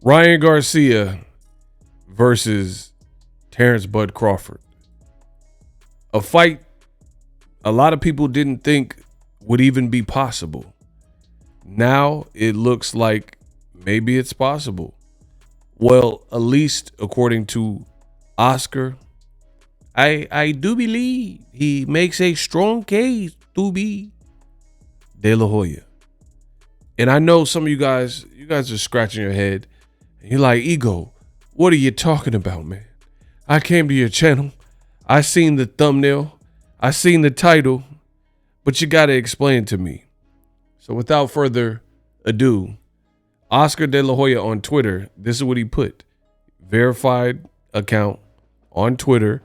Ryan Garcia versus Terence Bud Crawford. A fight a lot of people didn't think would even be possible. Now it looks like maybe it's possible. Well, at least according to Oscar, I do believe he makes a strong case to be De La Hoya. And I know some of you guys are scratching your head. And you're like, Ego, what are you talking about, man? I came to your channel. I seen the thumbnail. I seen the title. But you got to explain to me. So without further ado, Oscar De La Hoya on Twitter, this is what he put. Verified account on Twitter.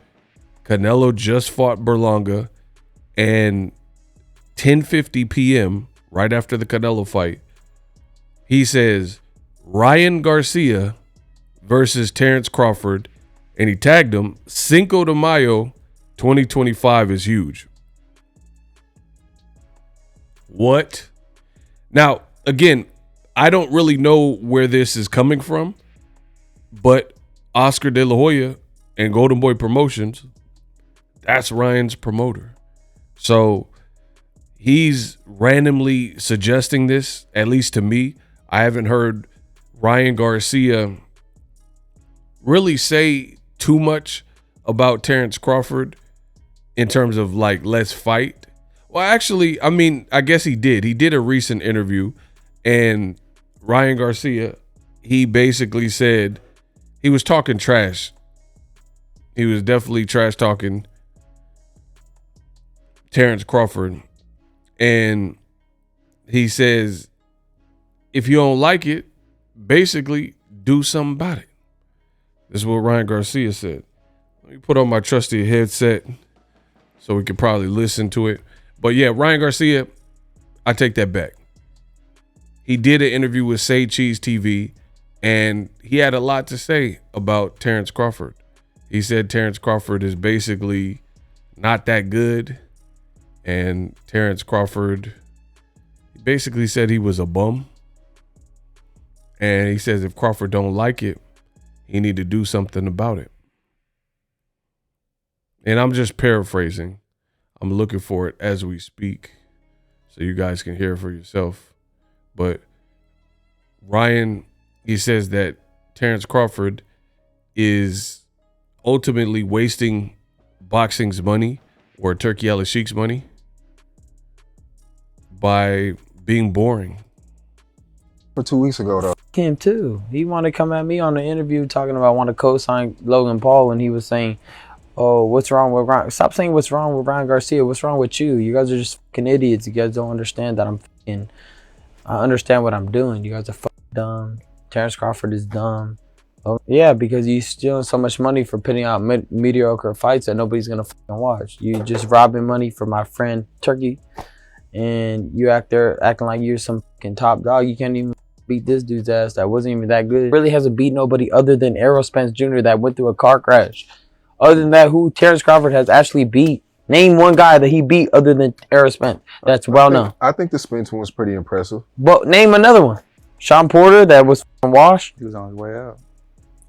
Canelo just fought Berlanga, and 10:50 p.m., right after the Canelo fight, he says, Ryan Garcia versus Terence Crawford, and he tagged him, Cinco de Mayo 2025 is huge. What? Now, again, I don't really know where this is coming from, but Oscar De La Hoya and Golden Boy Promotions, that's Ryan's promoter. So he's randomly suggesting this, at least to me. I haven't heard Ryan Garcia really say too much about Terence Crawford in terms of like, let's fight. Well, actually, I mean, I guess he did. He did a recent interview, and Ryan Garcia, he basically said he was talking trash. He was definitely trash talking Terence Crawford. And he says, if you don't like it, basically do something about it. This is what Ryan Garcia said. Let me put on my trusty headset so we could probably listen to it. But yeah, Ryan Garcia, I take that back. He did an interview with Say Cheese TV, and he had a lot to say about Terence Crawford. He said Terence Crawford is basically not that good. And Terence Crawford basically said he was a bum. And he says if Crawford don't like it, he need to do something about it. And I'm just paraphrasing. I'm looking for it as we speak so you guys can hear it for yourself. But Ryan, he says that Terence Crawford is ultimately wasting boxing's money or Turki Al-Sheikh's money by being boring. For 2 weeks ago, though. Him too. He wanted to come at me on an interview talking about want to co-sign Logan Paul, and he was saying, "Oh, what's wrong with Ryan? Stop saying what's wrong with Ryan Garcia. What's wrong with you? You guys are just fucking idiots. You guys don't understand that I understand what I'm doing. You guys are fucking dumb. Terence Crawford is dumb. Oh, yeah, because you're stealing so much money for putting out mediocre fights that nobody's gonna fucking watch. You just robbing money from my friend Turkey, and you acting like you're some fucking top dog. You can't even beat this dude's ass that wasn't even that good. Really hasn't beat nobody other than Errol Spence Jr. that went through a car crash. Other than that, who Terence Crawford has actually beat? Name one guy that he beat other than Errol Spence. That's well known. I think the Spence one was pretty impressive. But name another one. Sean Porter that was washed. He was on his way out.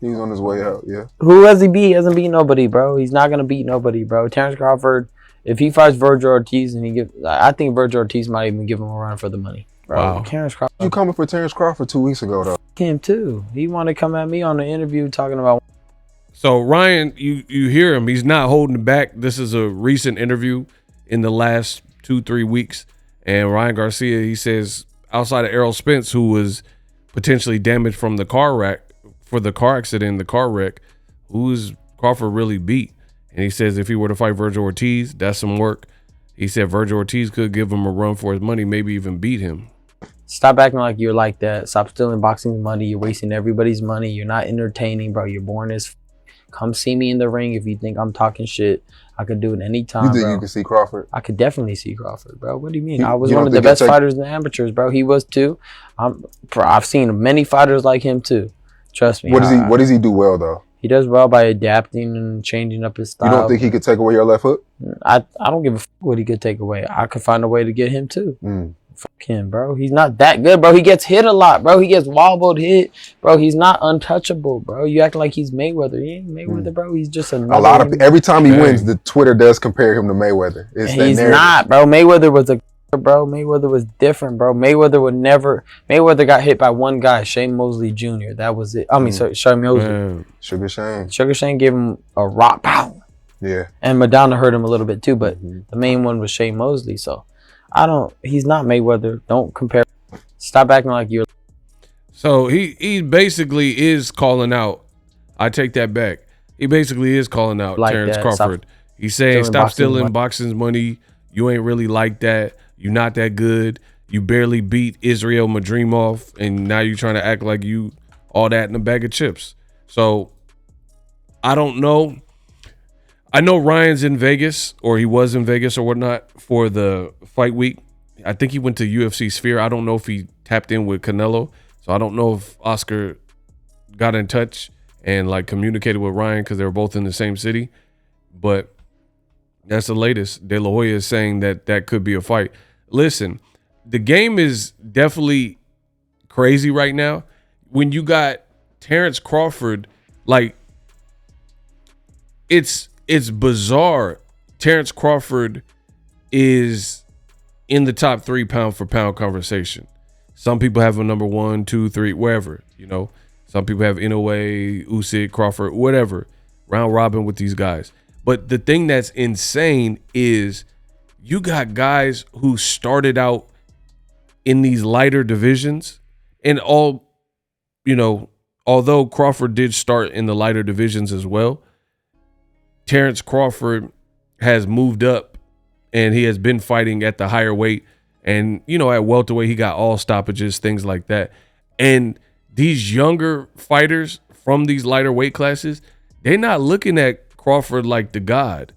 He was on his way out, yeah. Who has he beat? He hasn't beat nobody, bro. He's not gonna beat nobody, bro. Terence Crawford, if he fights Virgil Ortiz and I think Virgil Ortiz might even give him a run for the money. Bro, wow. Terence Crawford. You coming for Terence Crawford 2 weeks ago, though? Him too. He wanted to come at me on an interview talking about. So Ryan, you hear him. He's not holding back. This is a recent interview in the last 2-3 weeks. And Ryan Garcia, he says, outside of Errol Spence, who was potentially damaged from the car accident, the car wreck, who is Crawford really beat? And he says if he were to fight Virgil Ortiz, that's some work. He said Virgil Ortiz could give him a run for his money, maybe even beat him. Stop acting like you're like that. Stop stealing boxing money. You're wasting everybody's money. You're not entertaining, bro. You're boring as come see me in the ring if you think I'm talking shit. I could do it anytime, You think bro. you can see Crawford? I could definitely see Crawford, bro. What do you mean? You I was don't one of the think best it's like- fighters in the amateurs, bro. He was too. I've seen many fighters like him too. Trust me. What does he do well, though? He does well by adapting and changing up his style. You don't think he could take away your left hook? I don't give a fuck what he could take away. I could find a way to get him too. Fuck him, bro. He's not that good, bro. He gets hit a lot, bro. He gets wobbled, hit, bro. He's not untouchable, bro. You acting like he's Mayweather. He ain't Mayweather, bro. He's just A lot of every time he wins, the Twitter does compare him to Mayweather. It's that he's narrative. not, bro. Mayweather was Mayweather was different, bro. Mayweather got hit by one guy, Shane Mosley Jr. That was it. I mean, sorry, Shane Mosley. Sugar Shane. Sugar Shane gave him a rock pow. Yeah. And Madonna hurt him a little bit too, but the main one was Shane Mosley. So he's not Mayweather. Don't compare. Stop acting like you're. So he basically is calling out. I take that back. He basically is calling out Like Terence that. Crawford. He's saying, stop stealing boxing's money. You ain't really like that. You're not that good. You barely beat Israel Madrimov, and now you're trying to act like you all that in a bag of chips. So I don't know. I know Ryan's in Vegas, or he was in Vegas or whatnot for the fight week. I think he went to UFC Sphere. I don't know if he tapped in with Canelo. So I don't know if Oscar got in touch and like communicated with Ryan because they were both in the same city. But that's the latest. De La Hoya is saying that could be a fight. Listen, the game is definitely crazy right now. When you got Terence Crawford, like it's bizarre. Terence Crawford is in the top 3 pound for pound conversation. Some people have him number 1, 2, 3, wherever, you know. Some people have Inoue, Usyk, Crawford, whatever, round robin with these guys. But the thing that's insane is you got guys who started out in these lighter divisions, and all, you know, although Crawford did start in the lighter divisions as well, Terence Crawford has moved up and he has been fighting at the higher weight. And, you know, at welterweight, he got all stoppages, things like that. And these younger fighters from these lighter weight classes, they're not looking at Crawford like the god.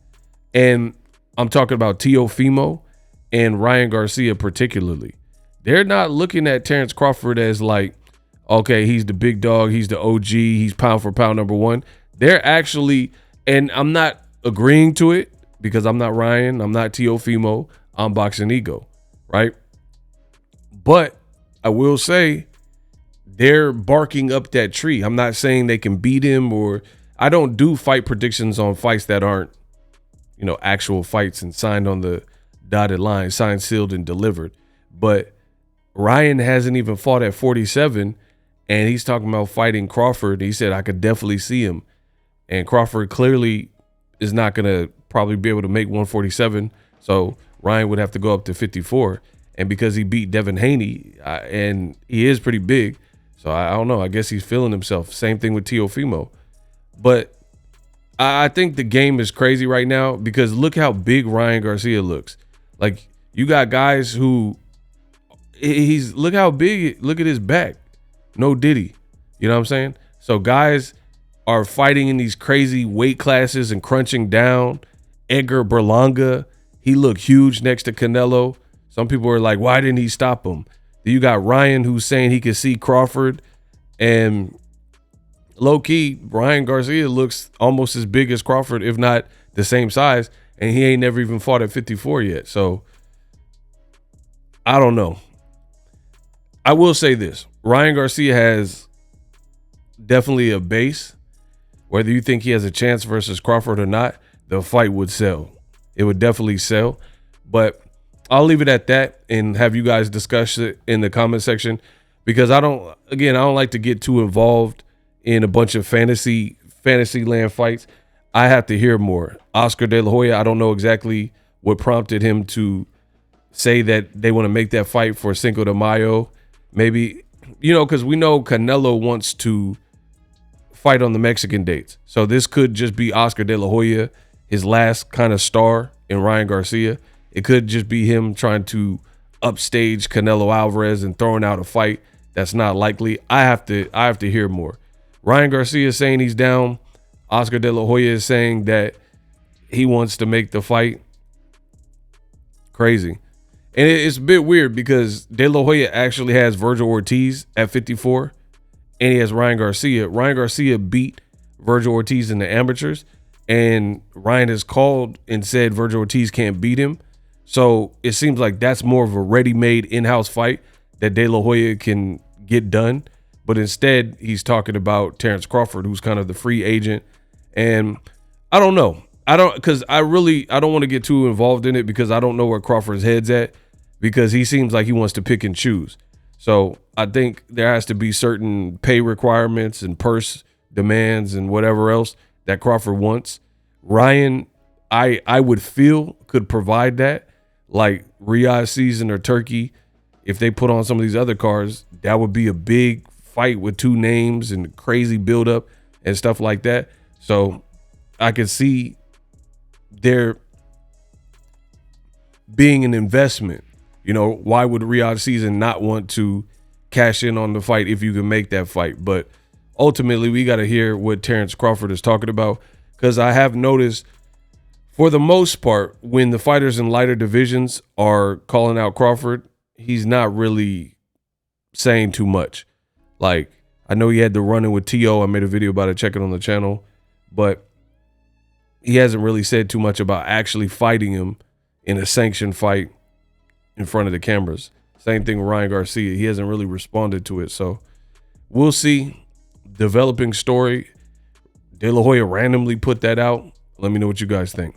And I'm talking about Teofimo and Ryan Garcia particularly. They're not looking at Terence Crawford as like, okay, he's the big dog, he's the OG, he's pound for pound number 1. They're actually, and I'm not agreeing to it because I'm not Ryan, I'm not Teofimo, I'm BOXINGEGO, right? But I will say they're barking up that tree. I'm not saying they can beat him, or I don't do fight predictions on fights that aren't, you know, actual fights and signed on the dotted line, signed, sealed, and delivered. But Ryan hasn't even fought at 47, and he's talking about fighting Crawford. He said, I could definitely see him. And Crawford clearly is not going to probably be able to make 147. So Ryan would have to go up to 54. And because he beat Devin Haney, and he is pretty big, so I don't know. I guess he's feeling himself. Same thing with Teofimo. But I think the game is crazy right now because look how big Ryan Garcia looks. Like, you got guys who look how big, look at his back. No Diddy. You know what I'm saying? So guys are fighting in these crazy weight classes and crunching down. Edgar Berlanga, he looked huge next to Canelo. Some people are like, why didn't he stop him? You got Ryan who's saying he could see Crawford, and low-key, Ryan Garcia looks almost as big as Crawford, if not the same size, and he ain't never even fought at 54 yet. So I don't know. I will say this. Ryan Garcia has definitely a base. Whether you think he has a chance versus Crawford or not, the fight would sell. It would definitely sell. But I'll leave it at that and have you guys discuss it in the comment section, because I don't like to get too involved in a bunch of fantasy land fights. I have to hear more. Oscar De La Hoya, I don't know exactly what prompted him to say that they want to make that fight for Cinco de Mayo. Maybe, you know, because we know Canelo wants to fight on the Mexican dates. So this could just be Oscar De La Hoya, his last kind of star in Ryan Garcia. It could just be him trying to upstage Canelo Alvarez and throwing out a fight that's not likely. I have to hear more. Ryan Garcia is saying he's down. Oscar De La Hoya is saying that he wants to make the fight. Crazy. And it's a bit weird because De La Hoya actually has Virgil Ortiz at 54, and he has Ryan Garcia. Ryan Garcia beat Virgil Ortiz in the amateurs, and Ryan has called and said Virgil Ortiz can't beat him. So it seems like that's more of a ready-made in-house fight that De La Hoya can get done. But instead, he's talking about Terence Crawford, who's kind of the free agent. And I don't know. I don't want to get too involved in it because I don't know where Crawford's head's at, because he seems like he wants to pick and choose. So I think there has to be certain pay requirements and purse demands and whatever else that Crawford wants. Ryan, I would feel could provide that, like Riyadh Season or Turkey. If they put on some of these other cards, that would be a big fight with two names and crazy buildup and stuff like that. So I could see there being an investment. You know, why would Riyadh Season not want to cash in on the fight if you can make that fight? But ultimately, we got to hear what Terence Crawford is talking about, because I have noticed, for the most part, when the fighters in lighter divisions are calling out Crawford, he's not really saying too much. Like, I know he had the run-in with T.O. I made a video about it. Check it on the channel. But he hasn't really said too much about actually fighting him in a sanctioned fight in front of the cameras. Same thing with Ryan Garcia. He hasn't really responded to it. So we'll see. Developing story. De La Hoya randomly put that out. Let me know what you guys think.